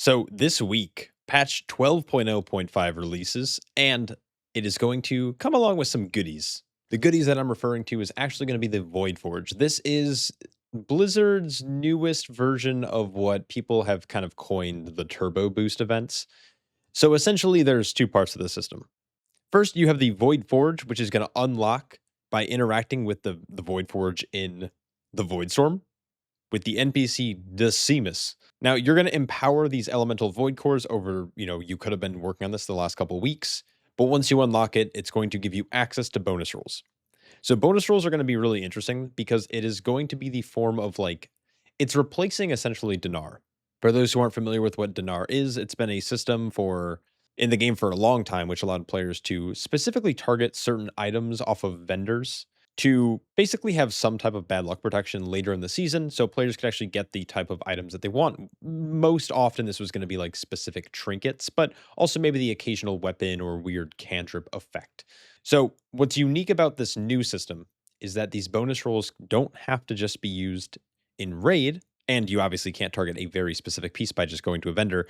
So this week, patch 12.0.5 releases, and it is going to come along with some goodies. The goodies that I'm referring to is actually going to be the Voidforge. This is Blizzard's newest version of what people have kind of coined the Turbo Boost events. So essentially, there's two parts to the system. First, you have the Voidforge, which is going to unlock by interacting with the Voidforge in the Voidstorm with the NPC Decimus. Now, you're going to empower these elemental void cores over, you could have been working on this the last couple of weeks, but once you unlock it, it's going to give you access to bonus rolls. So bonus rolls are going to be really interesting because it is going to be the form of it's replacing essentially Dinar. For those who aren't familiar with what Dinar is, it's been a system in the game for a long time, which allowed players to specifically target certain items off of vendors to basically have some type of bad luck protection later in the season, so players could actually get the type of items that they want. Most often, this was going to be like specific trinkets, but also maybe the occasional weapon or weird cantrip effect. So, what's unique about this new system is that these bonus rolls don't have to just be used in raid, and you obviously can't target a very specific piece by just going to a vendor.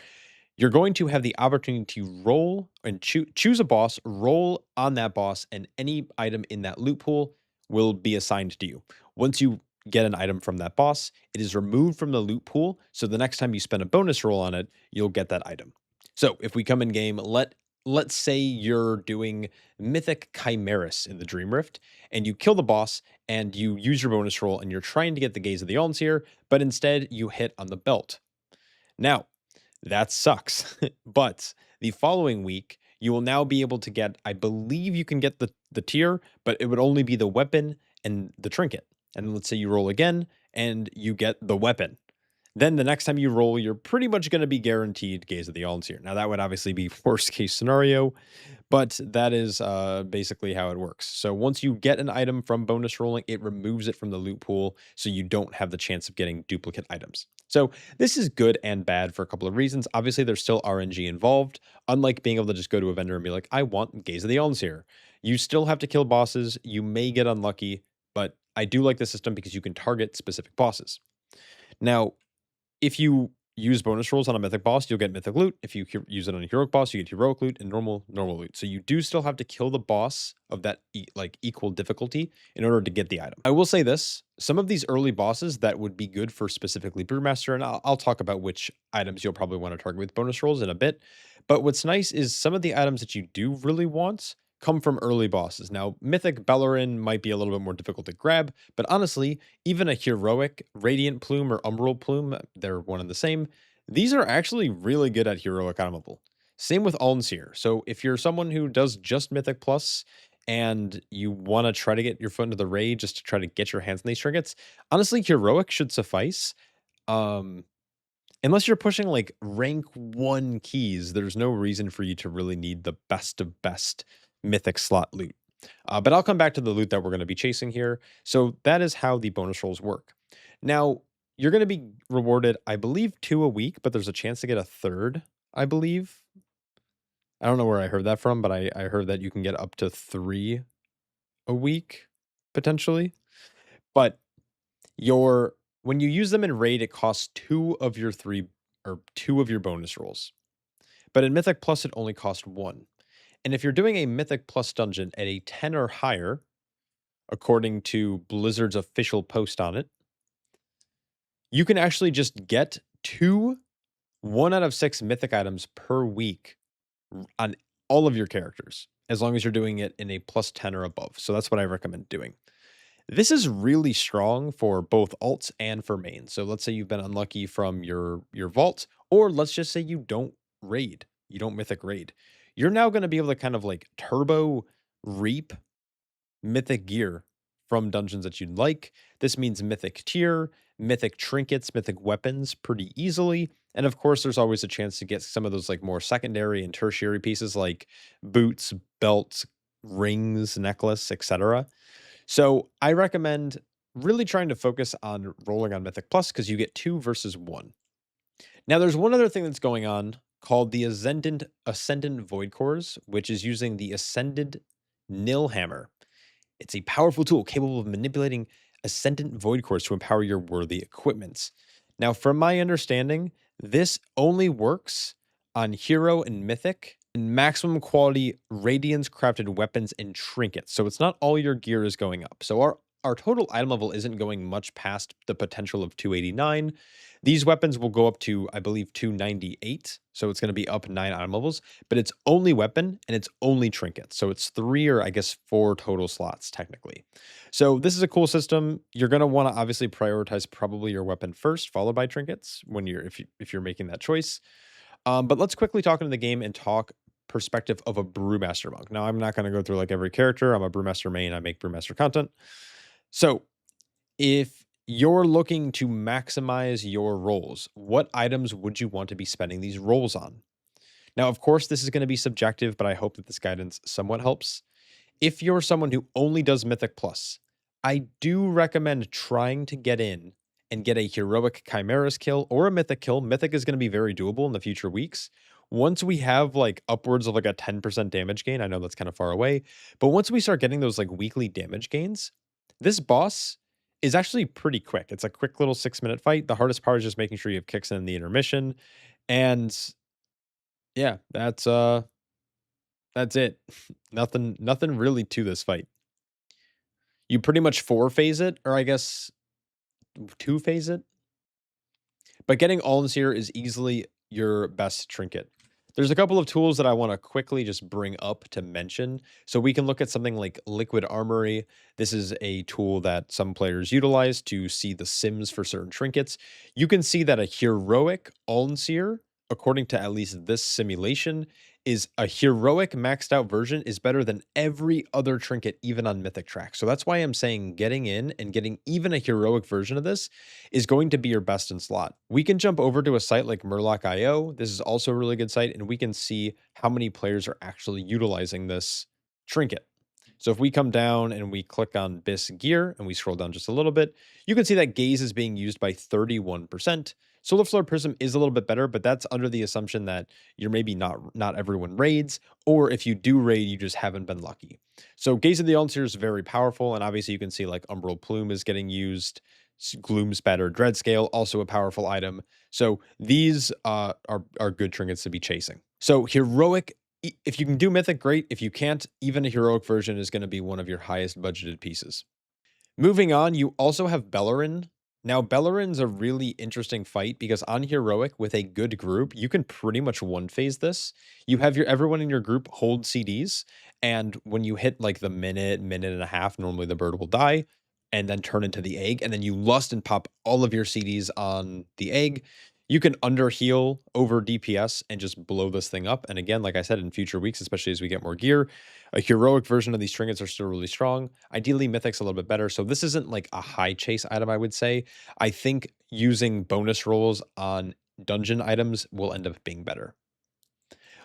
You're going to have the opportunity to roll and choose a boss, roll on that boss, and any item in that loot pool will be assigned to you. Once you get an item from that boss, it is removed from the loot pool. So the next time you spend a bonus roll on it, you'll get that item. So if we come in game, let's say you're doing Mythic Chimeras in the Dream Rift, and you kill the boss, and you use your bonus roll, and you're trying to get the Gaze of the Alnseer, but instead you hit on the belt. Now, that sucks. But the following week, you will now be able to get, I believe you can get the tier, but it would only be the weapon and the trinket. And let's say you roll again and you get the weapon. Then the next time you roll, you're pretty much going to be guaranteed Gaze of the Alnseer. Now, that would obviously be worst case scenario, but that is basically how it works. So once you get an item from bonus rolling, it removes it from the loot pool, so you don't have the chance of getting duplicate items. So this is good and bad for a couple of reasons. Obviously, there's still RNG involved. Unlike being able to just go to a vendor and be like, I want Gaze of the Alnseer. You still have to kill bosses. You may get unlucky, but I do like the system because you can target specific bosses. Now, if you use bonus rolls on a mythic boss, you'll get mythic loot. If you use it on a heroic boss, you get heroic loot and normal loot. So you do still have to kill the boss of that equal difficulty in order to get the item. I will say this, some of these early bosses that would be good for specifically Brewmaster, and I'll talk about which items you'll probably want to target with bonus rolls in a bit. But what's nice is some of the items that you do really want come from early bosses. Now, Mythic Bellerin might be a little bit more difficult to grab, but honestly, even a heroic Radiant Plume or Umbral Plume, they're one and the same. These are actually really good at heroic itemable. Same with Alnseer. So if you're someone who does just Mythic Plus and you want to try to get your foot into the raid just to try to get your hands on these trinkets, honestly, heroic should suffice. Unless you're pushing like rank 1 keys, there's no reason for you to really need the best of best mythic slot loot. But I'll come back to the loot that we're going to be chasing here. So that is how the bonus rolls work. Now, you're going to be rewarded, I believe, 2 a week, but there's a chance to get a third, I believe. I don't know where I heard that from, but I heard that you can get up to 3 a week, potentially. But when you use them in raid, it costs 2 of your 3 or 2 of your bonus rolls. But in Mythic Plus, it only costs 1. And if you're doing a Mythic Plus dungeon at a 10 or higher, according to Blizzard's official post on it, you can actually just get 1 out of 6 Mythic items per week on all of your characters, as long as you're doing it in a plus 10 or above. So that's what I recommend doing. This is really strong for both alts and for mains. So let's say you've been unlucky from your vault, or let's just say you don't raid, you don't mythic raid. You're now going to be able to kind of like turbo reap mythic gear from dungeons that you'd like. This means mythic tier, mythic trinkets, mythic weapons pretty easily. And of course, there's always a chance to get some of those like more secondary and tertiary pieces like boots, belts, rings, necklace, etc. So I recommend really trying to focus on rolling on Mythic Plus because you get 2 versus 1. Now, there's one other thing that's going on called the Ascendant Void Cores, which is using the Ascended Nilhammer. It's a powerful tool capable of manipulating Ascendant Void Cores to empower your worthy equipments. Now, from my understanding, This only works on hero and mythic and maximum quality radiance crafted weapons and trinkets. So it's not all your gear is going up. So our total item level isn't going much past the potential of 289. These weapons will go up to, I believe, 298. So it's going to be up 9 item levels, but it's only weapon and it's only trinkets. So it's 3 or I guess 4 total slots technically. So this is a cool system. You're going to want to obviously prioritize probably your weapon first, followed by trinkets when you're if you're making that choice. But let's quickly talk into the game and talk perspective of a Brewmaster monk. Now, I'm not going to go through like every character. I'm a Brewmaster main. I make Brewmaster content. So if you're looking to maximize your rolls, what items would you want to be spending these rolls on? Now, of course, this is going to be subjective, but I hope that this guidance somewhat helps. If you're someone who only does Mythic Plus, I do recommend trying to get in and get a heroic Chimeras kill or a Mythic kill. Mythic is going to be very doable in the future weeks. Once we have like upwards of like a 10% damage gain, I know that's kind of far away, but once we start getting those like weekly damage gains, this boss is actually pretty quick. It's a quick little 6-minute fight. The hardest part is just making sure you have kicks in the intermission. And yeah, that's it. Nothing really to this fight. You pretty much 4-phase it, or I guess 2-phase it. But getting Alden Seer is easily your best trinket. There's a couple of tools that I want to quickly just bring up to mention. So we can look at something like Liquid Armory. This is a tool that some players utilize to see the sims for certain trinkets. You can see that a heroic Alden Seer, according to at least this simulation, is a heroic maxed out version is better than every other trinket, even on Mythic Track. So that's why I'm saying getting in and getting even a heroic version of this is going to be your best in slot. We can jump over to a site like Murloc.io. This is also a really good site, and we can see how many players are actually utilizing this trinket. So if we come down and we click on BIS gear and we scroll down just a little bit, you can see that Gaze is being used by 31%. Solar Flare Prism is a little bit better, but that's under the assumption that you're maybe not everyone raids, or if you do raid, you just haven't been lucky. So Gaze of the Altar is very powerful, and obviously you can see like Umbral Plume is getting used. Gloom Spatter Dreadscale, also a powerful item. So these are good trinkets to be chasing. So heroic, if you can do mythic, great. If you can't, even a heroic version is going to be one of your highest budgeted pieces. Moving on, you also have Bellerin. Now, Bellerin's a really interesting fight because on Heroic, with a good group, you can pretty much one-phase this. You have everyone in your group hold CDs, and when you hit like the minute and a half, normally the bird will die and then turn into the egg, and then you lust and pop all of your CDs on the egg. You can under heal over DPS and just blow this thing up. And again, like I said, in future weeks, especially as we get more gear, a heroic version of these trinkets are still really strong. Ideally, Mythic's a little bit better. So this isn't like a high chase item, I would say. I think using bonus rolls on dungeon items will end up being better.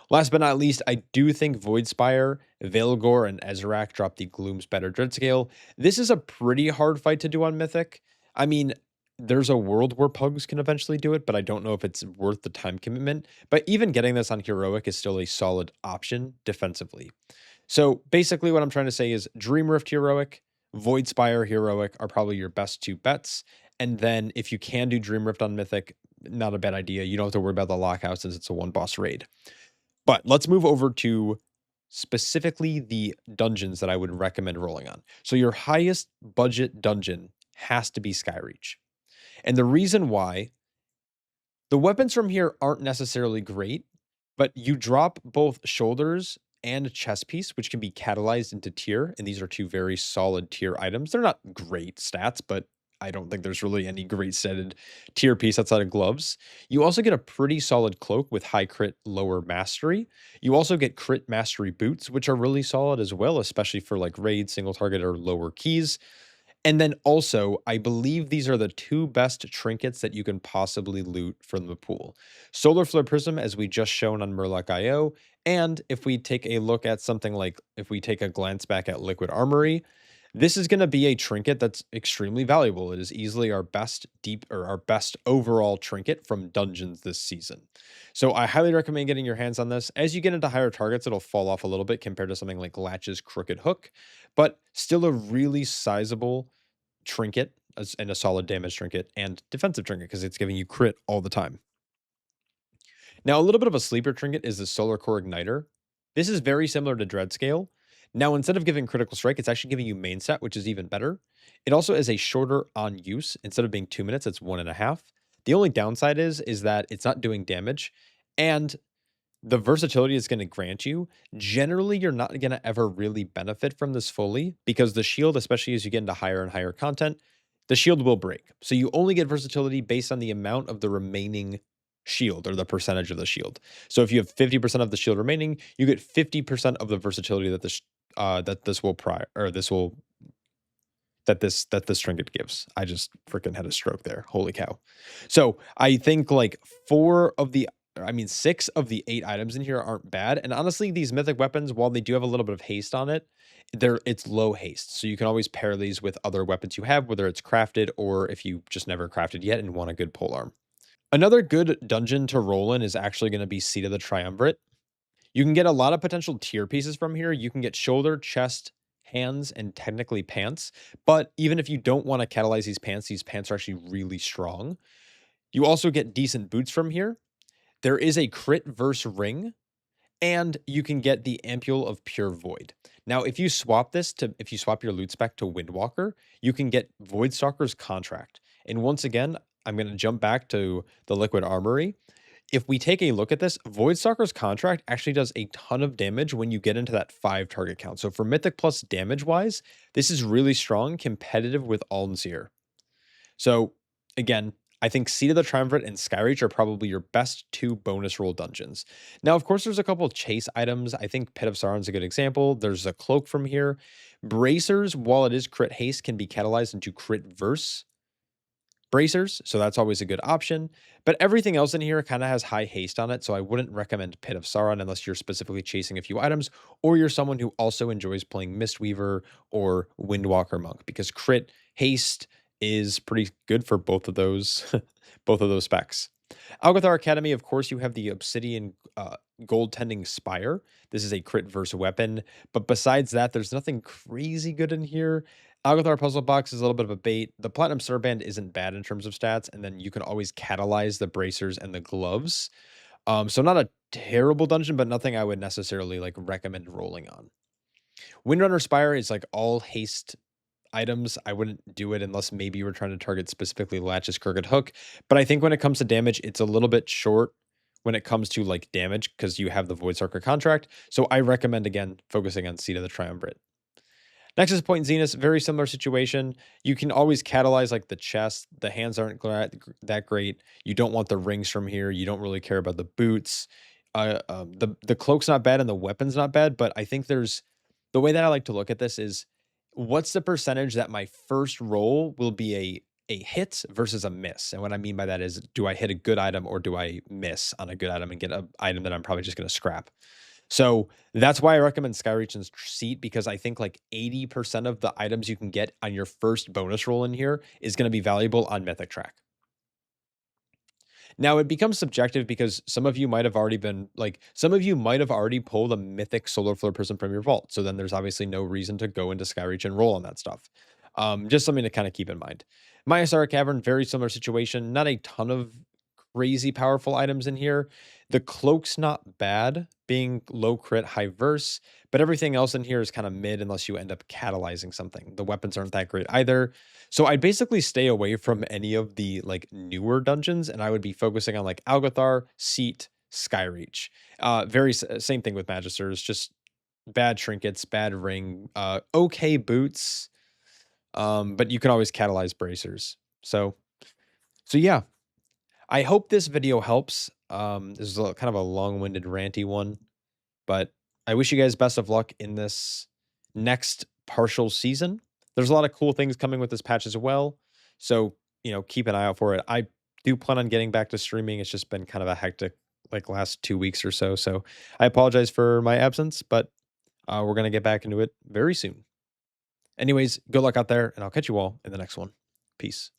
Last but not least, I do think Voidspire, Veilgore, and Ezrak drop the Gloom's Better Dreadscale. This is a pretty hard fight to do on Mythic. I mean, there's a world where Pugs can eventually do it, but I don't know if it's worth the time commitment. But even getting this on Heroic is still a solid option defensively. So basically what I'm trying to say is Dream Rift Heroic, Voidspire Heroic are probably your best 2 bets. And then if you can do Dream Rift on Mythic, not a bad idea. You don't have to worry about the lockout since it's a 1-boss raid. But let's move over to specifically the dungeons that I would recommend rolling on. So your highest budget dungeon has to be Skyreach. And the reason why, the weapons from here aren't necessarily great, but you drop both shoulders and chest piece, which can be catalyzed into tier. And these are 2 very solid tier items. They're not great stats, but I don't think there's really any great setted tier piece outside of gloves. You also get a pretty solid cloak with high crit, lower mastery. You also get crit mastery boots, which are really solid as well, especially for like raid, single target, or lower keys. And then also, I believe these are the 2 best trinkets that you can possibly loot from the pool. Solar Flare Prism, as we just shown on Murloc.io, and if we take a look at something like, if we take a glance back at Liquid Armory, this is going to be a trinket that's extremely valuable. It is easily our best our best overall trinket from dungeons this season. So I highly recommend getting your hands on this. As you get into higher targets, it'll fall off a little bit compared to something like Latch's Crooked Hook, but still a really sizable trinket and a solid damage trinket and defensive trinket because it's giving you crit all the time. Now, a little bit of a sleeper trinket is the Solar Core Igniter. This is very similar to Dreadscale. Now, instead of giving critical strike, it's actually giving you main set, which is even better. It also is a shorter on use. Instead of being 2 minutes, it's 1.5. The only downside is that it's not doing damage, and the versatility it's going to grant you. Generally, you're not going to ever really benefit from this fully because the shield, especially as you get into higher and higher content, the shield will break. So you only get versatility based on the amount of the remaining shield or the percentage of the shield. So if you have 50% of the shield remaining, you get 50% of the versatility that this will prior or this will that this trinket gives. I just freaking had a stroke there. Holy cow. So I think like 6 of the 8 items in here aren't bad. And honestly, these mythic weapons, while they do have a little bit of haste on it, it's low haste. So you can always pair these with other weapons you have, whether it's crafted or if you just never crafted yet and want a good polearm. Another good dungeon to roll in is actually going to be Seat of the Triumvirate. You can get a lot of potential tier pieces from here. You can get shoulder, chest, hands, and technically pants. But even if you don't want to catalyze these pants are actually really strong. You also get decent boots from here. There is a crit verse ring, and you can get the Ampule of Pure Void. Now, if you swap your loot spec to Windwalker, you can get Voidstalker's Contract. And once again, I'm going to jump back to the Liquid Armory. If we take a look at this, Voidstalker's Contract actually does a ton of damage when you get into that 5 target count. So for Mythic Plus damage-wise, this is really strong, competitive with Alnseer. So again, I think Seat of the Triumvirate and Skyreach are probably your best 2 bonus roll dungeons. Now, of course, there's a couple of chase items. I think Pit of Sauron's a good example. There's a cloak from here. Bracers, while it is crit haste, can be catalyzed into crit verse bracers, so that's always a good option. But everything else in here kind of has high haste on it, so I wouldn't recommend Pit of Sauron unless you're specifically chasing a few items, or you're someone who also enjoys playing Mistweaver or Windwalker Monk, because crit haste is pretty good for both of those both of those specs. Algothar Academy, of course, you have the Obsidian Gold Tending Spire. This is a crit verse weapon, but besides that, there's nothing crazy good in here. Algothar Puzzle Box is a little bit of a bait. The Platinum Surband isn't bad in terms of stats, and then you can always catalyze the bracers and the gloves. So not a terrible dungeon, but nothing I would necessarily like recommend rolling on. Windrunner Spire is like all haste items. I wouldn't do it unless maybe you were trying to target specifically Latch's Crooked Hook. But I think when it comes to damage, it's a little bit short when it comes to like damage because you have the Voidstalker Contract. So I recommend again focusing on Seat of the Triumvirate. Next is Point Zenith, very similar situation. You can always catalyze like the chest. The hands aren't that great. You don't want the rings from here. You don't really care about the boots. The cloak's not bad and the weapon's not bad, but I think there's the way that I like to look at this is what's the percentage that my first roll will be a hit versus a miss? And what I mean by that is, do I hit a good item or do I miss on a good item and get an item that I'm probably just going to scrap? So that's why I recommend Skyreach and Seat, because I think like 80% of the items you can get on your first bonus roll in here is going to be valuable on Mythic Track. Now it becomes subjective because some of you might have already pulled a mythic Solar Flare Prism from your vault. So then there's obviously no reason to go into Skyreach and roll on that stuff. Just something to kind of keep in mind. Myasara Cavern, very similar situation. Not a ton of crazy powerful items in here. The cloak's not bad, being low crit, high verse, but everything else in here is kind of mid unless you end up catalyzing something. The weapons aren't that great either. So I'd basically stay away from any of the like newer dungeons, and I would be focusing on like Algothar, Seat, Skyreach. Same thing with Magisters, just bad trinkets, bad ring, okay boots, but you can always catalyze bracers. So yeah, I hope this video helps. This is kind of a long-winded, ranty one, but I wish you guys best of luck in this next partial season. There's a lot of cool things coming with this patch as well, so keep an eye out for it. I do plan on getting back to streaming. It's just been kind of a hectic like last 2 weeks or so. So I apologize for my absence, but we're gonna get back into it very soon. Anyways, good luck out there, and I'll catch you all in the next one. Peace.